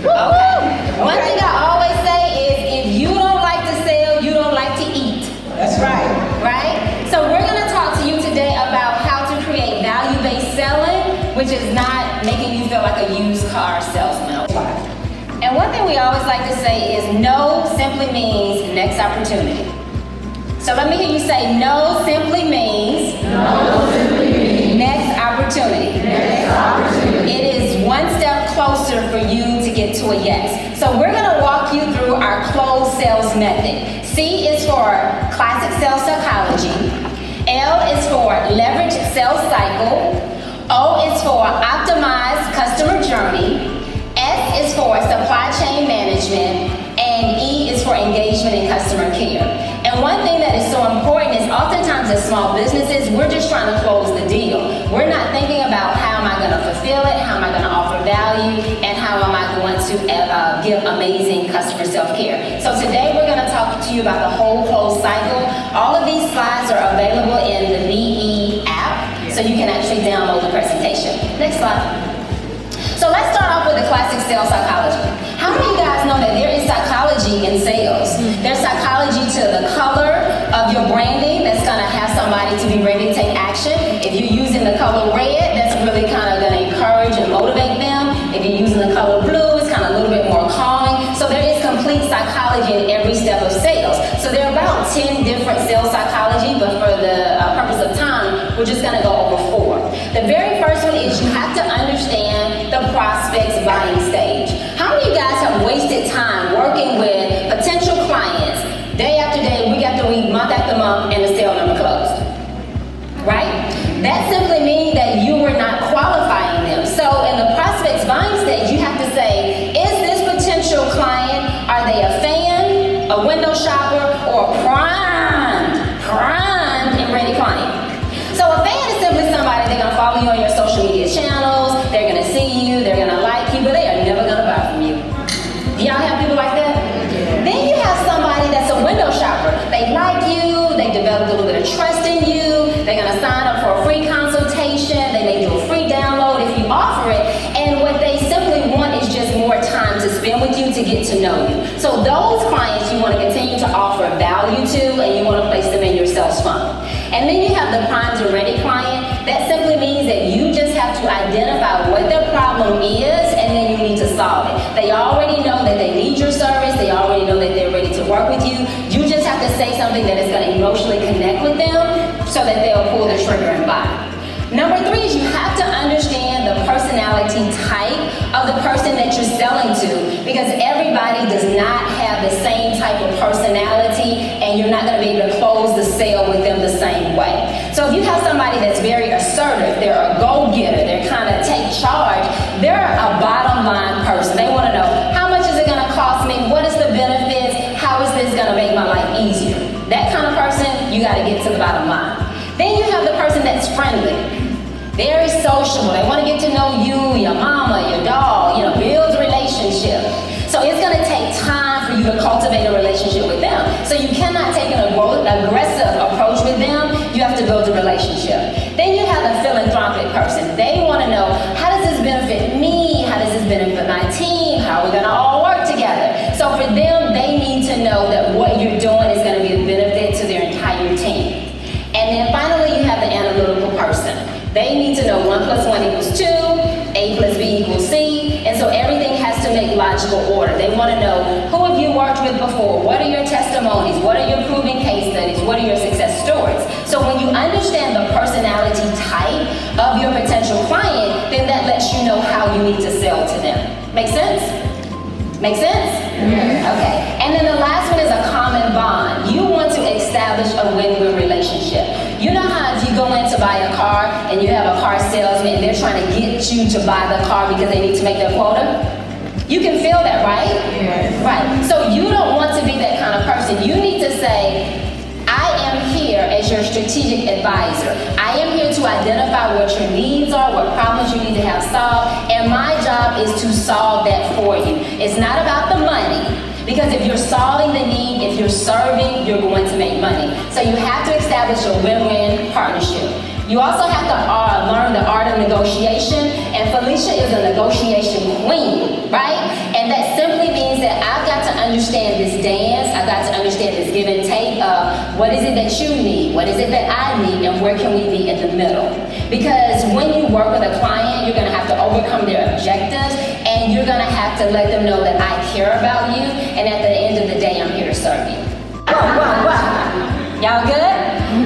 One thing I always say is if you don't like to sell, you don't like to eat. That's right. Right? So we're going to talk to you today about how to create value-based selling, which is not making you feel like a used car salesman. And one thing we always like to say is no simply means next opportunity. So let me hear you say no simply means next opportunity. It is one step closer for you to get to a yes. So we're going to walk you through our closed sales method. C is for classic sales psychology. L is for leverage sales cycle. O is for optimized customer journey. S is for supply chain management. And E is for engagement and customer care. And one thing that is so important is oftentimes as small businesses, we're just trying to close the deal. We're not thinking about how am I going to fulfill it, how am I going to offer value, and how am I going to give amazing customer self-care. So today we're going to talk to you about the whole close cycle. All of these slides are available in the VE app, so you can actually download the presentation. Next slide. So let's start off with the classic sales psychology. How many of you guys know that there is psychology in sales? There's psychology to the color of your branding that's going to have somebody to be ready to take action. If you're using the color red, that's really kind of going to encourage and motivate them. If you're using the color blue, it's kind of a little bit more calming. So there is complete psychology in every step of sales. So there are about 10 different sales psychology, but for the purpose of time, we're just going to go over 4. The very first one is you have to understand the prospect's buying stage. How many of you guys have wasted time working with potential clients day after day, week after week, month after month, and the sale never closed? Right? That simply means that you were not qualifying them. So in the prospect's buying stage, you have to say, is this potential client, are they a fan, a window shopper, or a primed and ready client? So a fan is simply somebody, they're going to follow you on your social media channels, they're going to see you, they're going to like you, but they are never going to buy from you. Do y'all have people like that? Yeah. Then you have somebody that's a window shopper. They like you, they develop a little bit of trust in you, they're going to sign up for a free consultation, they may do a free download if you offer it, and what they simply want is just more time to spend with you to get to know you. So those clients you want to continue to offer value to, and you want to place them in your sales funnel. And then you have the primed and ready client. That simply means that you just have to identify what their problem is, and then you need to solve it. They already know that they need your service. They already know that they're ready to work with you. You just have to say something that is going to emotionally connect with them so that they'll pull the trigger and buy. Number 3 is you have to understand the personality type of the person that you're selling to, because everybody does not have the same type of personality, and you're not going to be able to close the sale with them the same way. So if you have somebody that's very assertive, they're a go-getter, they're kind of take charge, they're a bottom line person. They want to know, how much is it going to cost me? What is the benefits? How is this going to make my life easier? That kind of person, you got to get to the bottom line. Then you have the person that's friendly, very sociable. They want to get to know you, your mama, your dog, build a relationship. So it's going to take time for you to cultivate a relationship with them. So you cannot take an aggressive approach with them. You have to build a relationship. Then you have the philanthropic person. They want to know, how does this benefit me? How does this benefit my team? How are we going to all work together? So for them, they need to know that what you're doing is going to be a benefit to their entire team. And then finally, you have the analytical person. They need to know 1 + 1 = 2, A + B = C, and so everything has to make logical order. They want to know, who have you worked with before? What are your testimonies? What are your proven case studies? What are your success stories? So when you understand the personality type of your potential client, then that lets you know how you need to sell to them. Make sense? Make sense? Yeah. Okay. And then the last one is a common bond. You want to establish a win-win relationship. You know how if you go in to buy a car and you have a car salesman and they're trying to get you to buy the car because they need to make their quota? You can feel that, right? Yes. Right. So you don't want to be that kind of person. You need to say, I am here as your strategic advisor. I am here to identify what your needs are, what problems you need to have solved, and my job is to solve that for you. It's not about the money, because if you're solving the need, if you're serving, you're going to make money. So you have to establish a win-win partnership. You also have to learn the art of negotiation, and Felicia is a negotiation queen, right? And this give and take of what is it that you need, what is it that I need, and where can we be in the middle. Because when you work with a client, you're gonna have to overcome their objectives, and you're gonna have to let them know that I care about you, and at the end of the day, I'm here to serve you. Y'all good?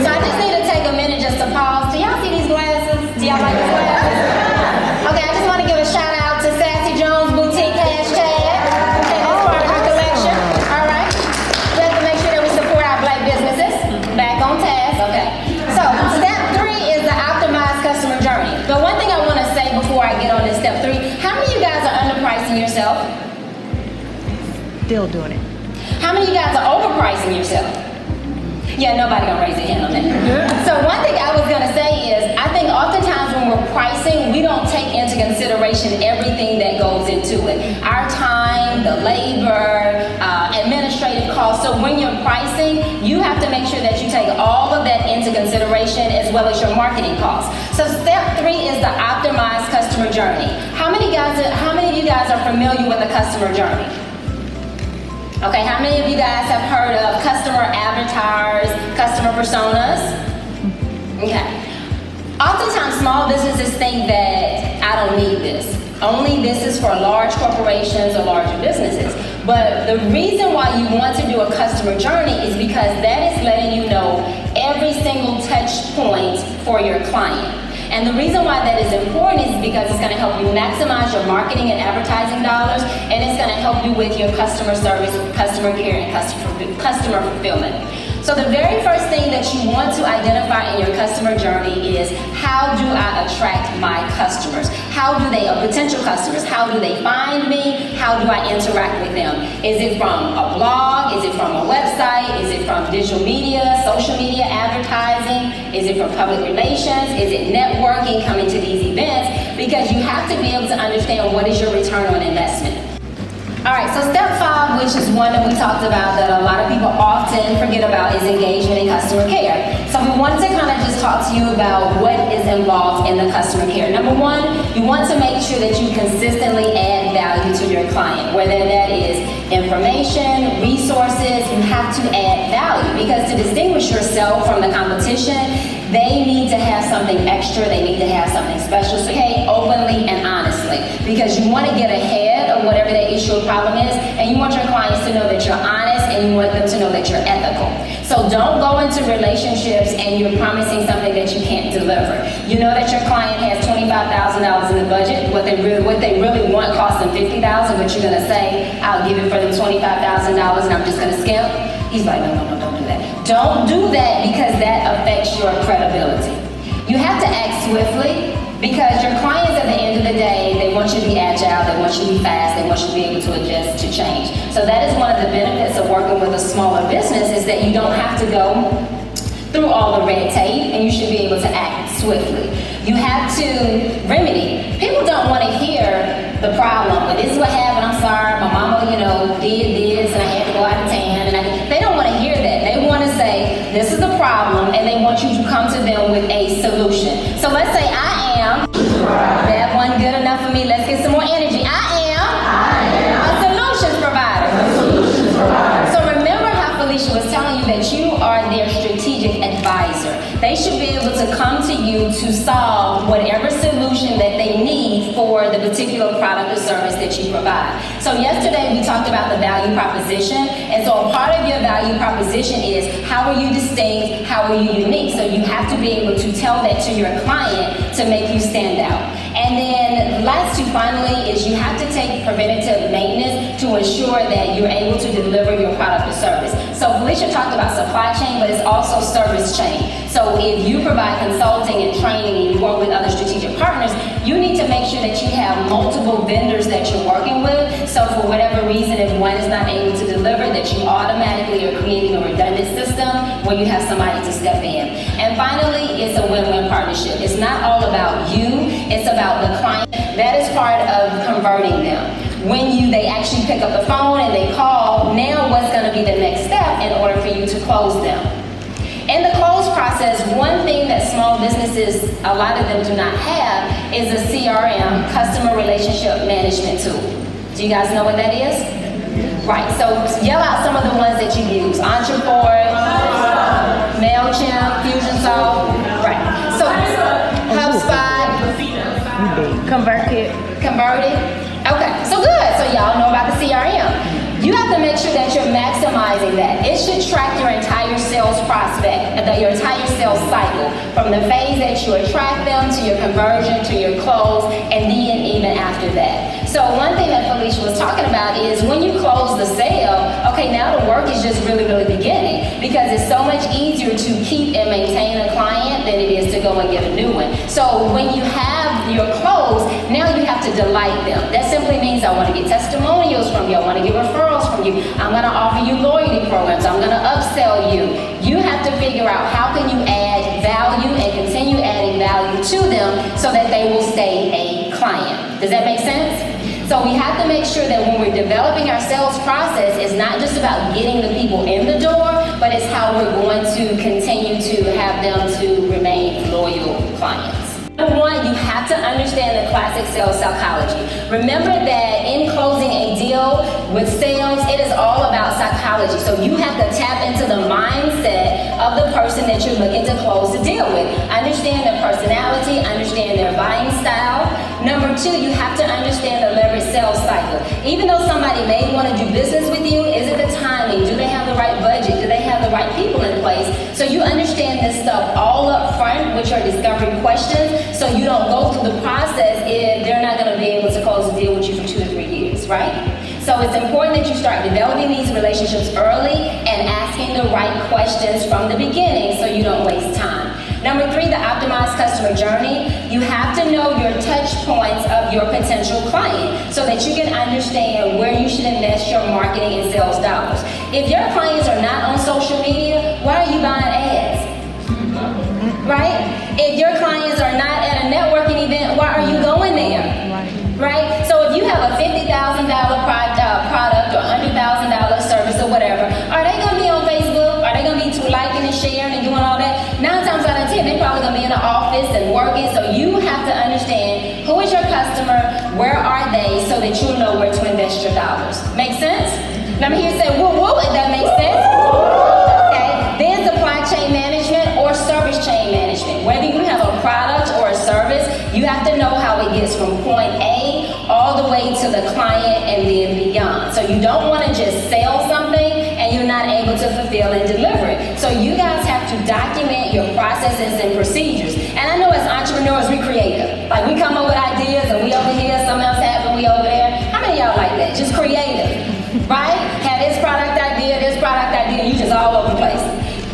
So I just need to take a minute just to pause. Do y'all see these glasses? Do y'all like these glasses? Okay, I just want to give a shout out to Sassy Jones Boutique hashtag. Okay, that's part of her collection. All right. We have to make sure that we support our Black businesses. Back on task. Okay. So step 3 is the optimized customer journey. But one thing I want to say before I get on this step 3, how many of you guys are underpricing yourself? Still doing it. How many of you guys are overpricing yourself? Yeah, nobody gonna raise their hand on that. So one thing I was gonna say is, I think oftentimes when we're pricing, we don't take into consideration everything that goes into it. Our time, the labor, administrative costs. So when you're pricing, you have to make sure that you take all of that into consideration as well as your marketing costs. So step 3 is the optimized customer journey. How many of you guys are familiar with the customer journey? Okay, how many of you guys have heard of customer avatars, customer personas? Okay. Oftentimes, small businesses think that I don't need this. Only this is for large corporations or larger businesses. But the reason why you want to do a customer journey is because that is letting you know every single touch point for your client. And the reason why that is important is because it's going to help you maximize your marketing and advertising dollars, and it's going to help you with your customer service, customer care, and customer fulfillment. So the very first thing that you want to identify in your customer journey is, how do I attract my customers? Potential customers, how do they find me? How do I interact with them? Is it from a blog? Is it from a website? Is it from digital media, social media advertising? Is it from public relations? Is it networking, coming to these events? Because you have to be able to understand what is your return on investment. All right, so step 5, which is one that we talked about that a lot of people often forget about, is engagement and customer care. So we wanted to kind of just talk to you about what is involved in the customer care. Number 1, you want to make sure that you consistently add value to your client, whether that is information, resources. You have to add value, because to distinguish yourself from the competition, they need to have something extra, they need to have something special. So hey, openly and honestly, because you want to get ahead of whatever that issue or problem is, and you want your clients to know that you're honest, and you want them to know that you're ethical. So don't go into relationships and you're promising something that you can't deliver. You know that your client has $25,000 in the budget, what they really want costs them $50,000, but you're gonna say, I'll give it for them $25,000 and I'm just gonna skimp. He's like, no, don't do that. Don't do that, because that affects your credibility. You have to act swiftly, because your clients at the end of the day, they want you to be agile, they want you to be fast, they want you to be able to adjust to change. So that is one of the benefits of working with a smaller business, is that you don't have to go through all the red tape, and you should be able to act swiftly. You have to remedy. People don't want to hear the problem, but this is what happened, I'm sorry, my mama, did this, and I had to go out of town, they don't want to hear that. They want to say, this is the problem, and they want you to come to them with a solution. So let's say I am, that one good enough for me, let's get some more energy. I am a solutions provider. So remember how Felicia was telling you that you are their strategic advisor. They should be able to come to you to solve whatever solution that they need for the particular product or service that you provide. So yesterday we talked about the value proposition, and so a part of your value proposition is, how are you distinct, how are you unique? So you have to be able to tell that to your client to make you stand out. And then last finally is, you have to take preventative maintenance to ensure that you're able to deliver your product or service. So Felicia talked about supply chain, but it's also service chain. So if you provide consulting and training and you work with other strategic partners, you need to make sure that you have multiple vendors that you're working with. So for whatever reason, if one is not able to deliver, that you automatically are creating a redundant system where you have somebody to step in. And finally, it's a win-win partnership. It's not all about you, it's about the client. That is part of converting them. When they actually pick up the phone and they call, now what's going to be the next step in order for you to close them? In the close process, one thing that small businesses, a lot of them do not have, is a CRM, customer relationship management tool. Do you guys know what that is? Right, so yell out some of the ones that you use. Entreport, MailChimp, Fusionsoft. Right. So HubSpot, Converted. Okay, so good. So y'all know about the CRM. You have to make sure that you're maximizing that. It should track your entire sales prospect, your entire sales cycle, from the phase that you attract them to your conversion to your close, and then even after that. So one thing that Felicia was talking about is when you close the sale, okay, now the work is just really beginning, because it's so much easier to keep and maintain a client than it is to go and get a new one. So when you have your close, now you have to delight them. That simply means I want to get testimonials from you, I want to get referrals from you, I'm going to offer you loyalty programs, I'm going to upsell you. You have to figure out how can you add value and continue adding value to them so that they will stay a client. Does that make sense? So we have to make sure that when we're developing our sales process, it's not just about getting the people in the door, but it's how we're going to continue to have them to remain loyal clients. Number one, you have to understand the classic sales psychology. Remember that in closing a deal with sales, it is all about psychology. So you have to tap into the mindset of the person that you're looking to close the deal with. Understand their personality, understand their buying style. Number two, you have to understand the leverage sales cycle. Even though somebody may want to do business with you, is it the timing? Do they have the right budget? Do they have the right people in place? So you understand this stuff all up front, which are discovery questions, so you don't go through the process if they're not going to be able to close a deal with you for 2 to 3 years, right? So it's important that you start developing these relationships early and asking the right questions from the beginning so you don't waste time. Number three, the optimized customer journey. You have to know your touch points of your potential client so that you can understand where you should invest your marketing and sales dollars. If your clients are not on social media, why are you buying ads? Right? If your clients are not at a networking event, why are you going there? Right? So if you have a $50,000 product or $100,000 service or whatever, are they going to be on Facebook? Are they going to be liking and sharing and doing all that? 9 times out of 10, they're probably going to be in the office and working. So you have to understand who is your customer, where are they, so that you'll know where to invest your dollars. Make sense? Let me hear you say woo woo if that makes sense. Okay. Then supply chain management or service chain management. Whether you have a product or a service, you have to know how it gets from point A all the way to the client and then beyond. So you don't want to just sell something and you're not able to fulfill and deliver it. So you guys have to document your processes and procedures. And I know as entrepreneurs, we're creative. Like we come up with ideas and we over here, something else happened, we over there. How many of y'all like that? Just creative, right? Have this product idea, you just all over the place.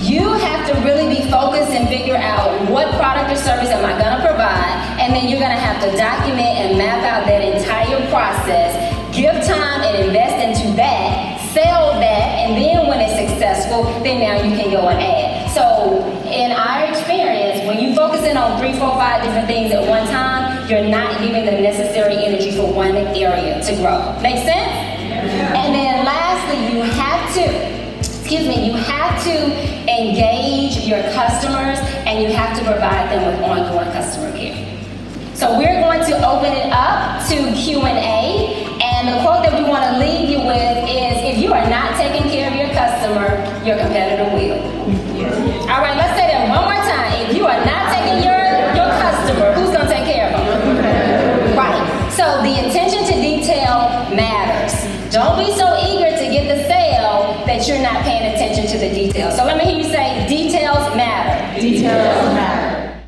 You have to really be focused and figure out what product or service am I going to provide, and then you're going to have to document and map out that entire process, give time and invest into that, sell that, and then when it's successful, then now you can go and add. So in our experience, when you focus in on 3, 4, 5 different things at one time, you're not giving the necessary energy for one area to grow. Make sense? Yeah. And then lastly, you have to engage your customers, and you have to provide them with ongoing customer care. So we're going to open it up to Q&A, and the quote that we want to leave you with is, if you are not taking care of your customer, your competitor will. All right, let's say that one more time. If you are not taking your customer, who's going to take care of them? Right. So the attention to detail matters. Don't be so eager to get the sale that you're not paying attention to the details. So let me hear you say, details matter. Details matter.